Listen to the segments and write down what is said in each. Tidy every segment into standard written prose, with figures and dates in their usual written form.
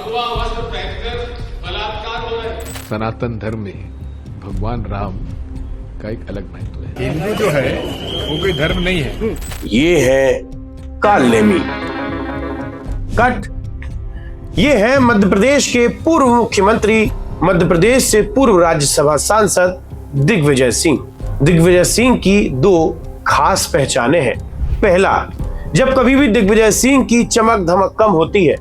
भगवा वस्त्र पहनकर बलात्कार हो रहे हैं। सनातन धर्म में भगवान राम का एक अलग महत्व है। हिंदू जो है वो कोई धर्म नहीं है। ये है कालनेमी कट। ये है मध्य प्रदेश के पूर्व मुख्यमंत्री, मध्य प्रदेश से पूर्व राज्यसभा सांसद दिग्विजय सिंह। दिग्विजय सिंह की दो खास पहचानें हैं। पहला, जब कभी भी दिग्विजय सिंह की चमक धमक कम होती है,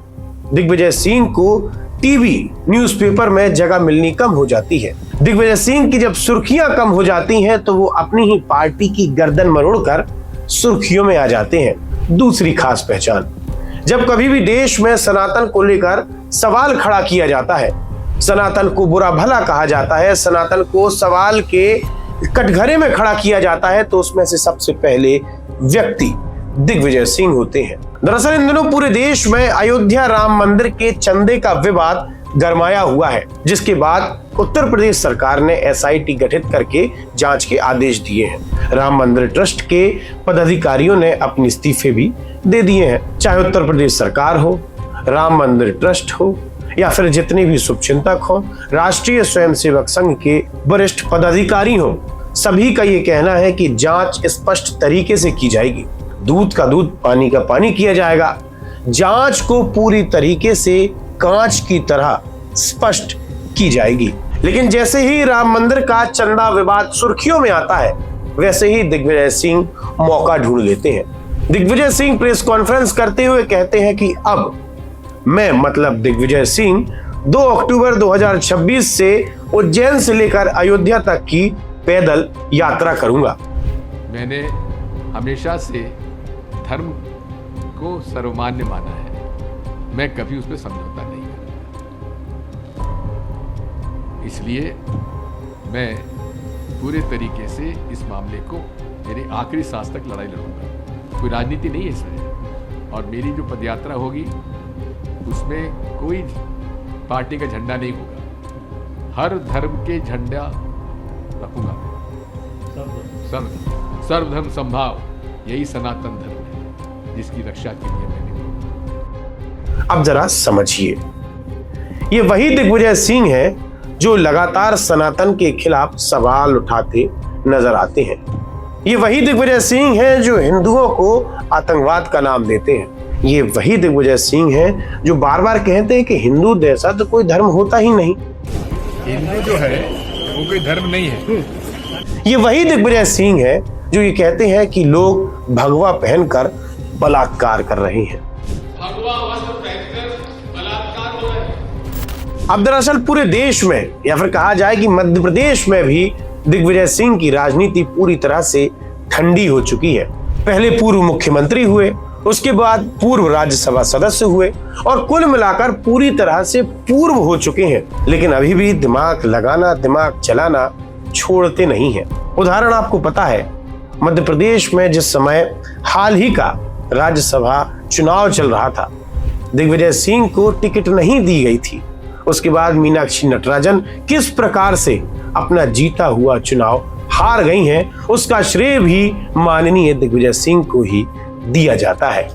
दिग्विजय सिंह को टीवी न्यूज़पेपर में जगह मिलनी कम हो जाती है। दिग्विजय सिंह की जब सुर्खियां कम हो जाती हैं तो वो अपनी ही पार्टी की गर्दन मरोड़कर सुर्खियों में आ जाते हैं। दूसरी खास पहचान, जब कभी भी देश में सनातन को लेकर सवाल खड़ा किया जाता है, सनातन को बुरा भला कहा जाता है, सनातन को सवाल के कटघरे में खड़ा किया जाता है, तो उसमें से सबसे पहले व्यक्ति दिग्विजय सिंह होते हैं। दरअसल इन दिनों पूरे देश में अयोध्या राम मंदिर के चंदे का विवाद गरमाया हुआ है, जिसके बाद उत्तर प्रदेश सरकार ने एसआईटी गठित करके जांच के आदेश दिए हैं। राम मंदिर ट्रस्ट के पदाधिकारियों ने अपने इस्तीफे भी दे दिए हैं। चाहे उत्तर प्रदेश सरकार हो, राम मंदिर ट्रस्ट हो, या फिर जितने भी शुभचिंतक हो, राष्ट्रीय स्वयंसेवक संघ के वरिष्ठ पदाधिकारी हो, सभी का ये कहना है कि जांच स्पष्ट तरीके से की जाएगी। दूध का दूध, पानी का पानी किया जाएगा। जांच को पूरी तरीके से कांच की तरह स्पष्ट की जाएगी। लेकिन जैसे ही राम मंदिर का चंदा विवाद सुर्खियों में आता है, वैसे ही दिग्विजय सिंह मौका ढूंढ लेते हैं। दिग्विजय सिंह प्रेस कॉन्फ्रेंस करते हुए कहते हैं कि अब मैं, मतलब दिग्विजय सिंह, 2 अक्टूबर 2026 से उज्जैन से लेकर अयोध्या तक की पैदल यात्रा करूंगा। मैंने हमेशा से धर्म को सर्वमान्य माना है। मैं कभी उसमें समझौता नहीं करूंगा। इसलिए मैं पूरे तरीके से इस मामले को मेरी आखिरी सांस तक लड़ाई लड़ूंगा। कोई राजनीति नहीं है इसमें, और मेरी जो पदयात्रा होगी उसमें कोई पार्टी का झंडा नहीं होगा। हर धर्म के झंडा रखूंगा। सर्वधर्म संभाव, यही सनातन धर्म है जिसकी रक्षा के लिए मैंने। अब जरा समझिए, ये वही दिग्विजय सिंह है जो लगातार सनातन के खिलाफ सवाल उठाते नजर आते हैं। ये वही दिग्विजय सिंह है जो हिंदुओं को आतंकवाद का नाम देते हैं। ये वही दिग्विजय सिंह है जो बार बार कहते हैं कि हिंदू जैसा तो कोई धर्म होता ही नहीं। हिंदू जो है वो कोई धर्म नहीं है। ये वही दिग्विजय सिंह है जो ये कहते हैं कि लोग भगवा पहनकर बलात्कार कर रहे हैं। भगवा वस्त्र पहनकर बलात्कार हो रहे हैं। अब दरअसल पूरे देश में, या फिर कहा जाए कि मध्य प्रदेश में भी दिग्विजय सिंह की राजनीति पूरी तरह से ठंडी हो चुकी है। पहले पूर्व मुख्यमंत्री हुए, उसके बाद पूर्व राज्यसभा सदस्य हुए, और कुल मिलाकर पूरी तरह से पूर्व हो चुके हैं। लेकिन अभी भी दिमाग लगाना, दिमाग चलाना छोड़ते नहीं हैं। उदाहरण आपको पता है, मध्य प्रदेश में जिस समय हाल ही का राज्यसभा चुनाव चल रहा था, दिग्विजय सिंह को टिकट नहीं दी गई थी। उसके बाद मीनाक्षी नटराजन किस प्रकार से अपना जीता हुआ चुनाव हार गई हैं, उसका श्रेय भी माननीय दिग्विजय सिंह को ही दिया जाता है।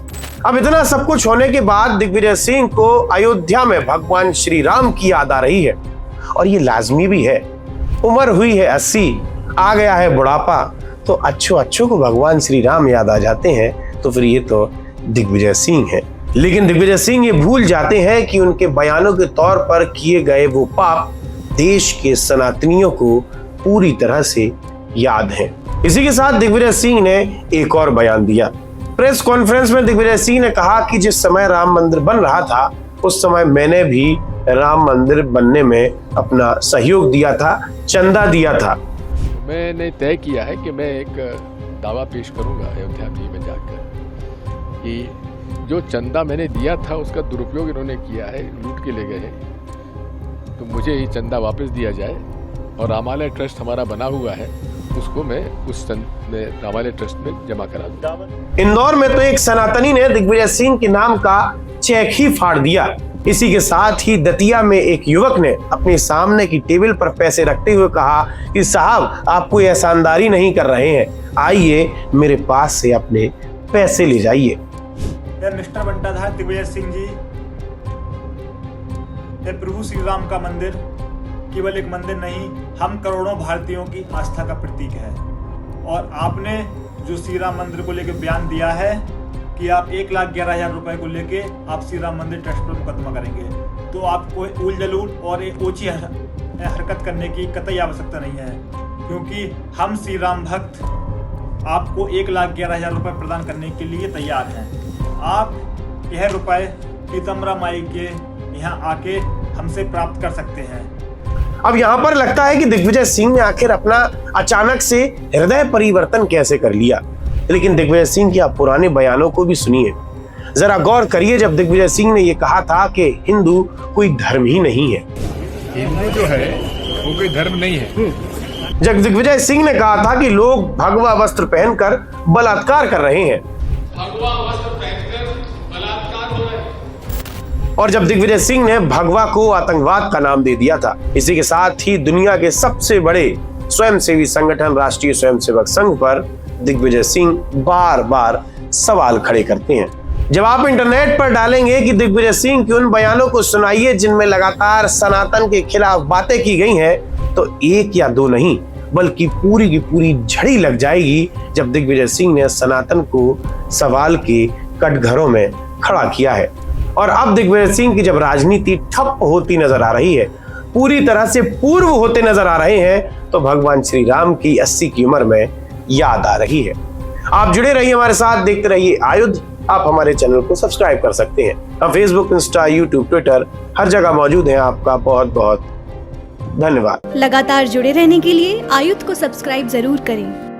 अब इतना सब कुछ होने के बाद दिग्विजय सिंह को अयोध्या में भगवान श्री राम की याद आ रही है, और ये लाजमी भी है। उम्र हुई है 80, आ गया है बुढ़ापा, तो अच्छों को भगवान श्री राम याद आ जाते हैं, तो फिर ये तो दिग्विजय सिंह है। लेकिन दिग्विजय सिंह ये भूल जाते हैं कि उनके बयानों के तौर पर किए गए वो पाप देश के सनातनियों को पूरी तरह से याद है। इसी के साथ दिग्विजय सिंह ने एक और बयान दिया। प्रेस कॉन्फ्रेंस में दिग्विजय सिंह ने कहा कि जिस समय राम मंदिर बन रहा था, उस समय मैंने भी राम मंदिर बनने में अपना सहयोग दिया था, चंदा दिया था। मैंने तय किया है कि मैं एक दावा पेश करूंगा अयोध्या में जाकर कि जो चंदा मैंने दिया था उसका दुरुपयोग इन्होंने किया है, लूट के ले गए हैं, तो मुझे ये चंदा वापस दिया जाए। और रामालय ट्रस्ट हमारा बना हुआ है, उसको मैं उस रामालय ट्रस्ट में जमा करा दूंगा। इंदौर में तो एक सनातनी ने दिग्विजय सिंह के नाम का चेक ही फाड़ दिया। इसी के साथ ही दतिया में एक युवक ने अपने सामने की टेबल पर पैसे रखते हुए कहा कि साहब, आप कोई एहसानदारी नहीं कर रहे हैं, आइए मेरे पास से अपने पैसे ले जाइए। मिस्टर बंटाधार दिग्विजय सिंह जी, है प्रभु श्री राम का मंदिर केवल एक मंदिर नहीं, हम करोड़ों भारतीयों की आस्था का प्रतीक है। और आपने जो श्री राम मंदिर को लेकर बयान दिया है कि आप 1,11,000 रुपए को लेके आप श्री राम मंदिर ट्रस्ट पर मुकदमा करेंगे, तो आपको उल जलूल और एक ऊंची हरकत करने की कतई आवश्यकता नहीं है, क्योंकि हम श्री राम भक्त आपको 1,11,000 रुपए प्रदान करने के लिए तैयार हैं। आप यह रुपए पीताम्बरा माई के यहाँ आके हमसे प्राप्त कर सकते हैं। अब यहाँ पर लगता है कि दिग्विजय सिंह ने आखिर अपना अचानक से हृदय परिवर्तन कैसे कर लिया। लेकिन दिग्विजय सिंह के आप पुराने बयानों को भी सुनिए, जरा गौर करिए। जब दिग्विजय सिंह ने यह कहा था कि हिंदू कोई धर्म ही नहीं है, हिंदू जो है वो कोई धर्म नहीं है। जब दिग्विजय सिंह ने कहा था कि लोग भगवा वस्त्र पहनकर बलात्कार कर रहे हैं, भगवा वस्त्र पहनकर बलात्कार हो रहे हैं। और जब दिग्विजय सिंह ने भगवा को आतंकवाद का नाम दे दिया था। इसी के साथ ही दुनिया के सबसे बड़े स्वयंसेवी संगठन राष्ट्रीय स्वयंसेवक संघ पर दिग्विजय सिंह बार बार सवाल खड़े करते हैं। जब आप इंटरनेट पर डालेंगे कि दिग्विजय सिंह के उन बयानों को सुनाइए जिनमें लगातार सनातन के खिलाफ बातें की गई हैं, तो एक या दो नहीं बल्कि पूरी की पूरी झड़ी लग जाएगी जब दिग्विजय सिंह ने सनातन को सवाल के कटघरों में खड़ा किया है। और अब दिग्विजय सिंह की जब राजनीति ठप होती नजर आ रही है, पूरी तरह से पूर्व होते नजर आ रहे हैं, तो भगवान श्री राम की 80 की उम्र में याद आ रही है। आप जुड़े रहिए हमारे साथ, देखते रहिए आयुध। आप हमारे चैनल को सब्सक्राइब कर सकते हैं। हम फेसबुक, इंस्टा, यूट्यूब, ट्विटर हर जगह मौजूद हैं। आपका बहुत बहुत धन्यवाद। लगातार जुड़े रहने के लिए आयुध को सब्सक्राइब जरूर करें।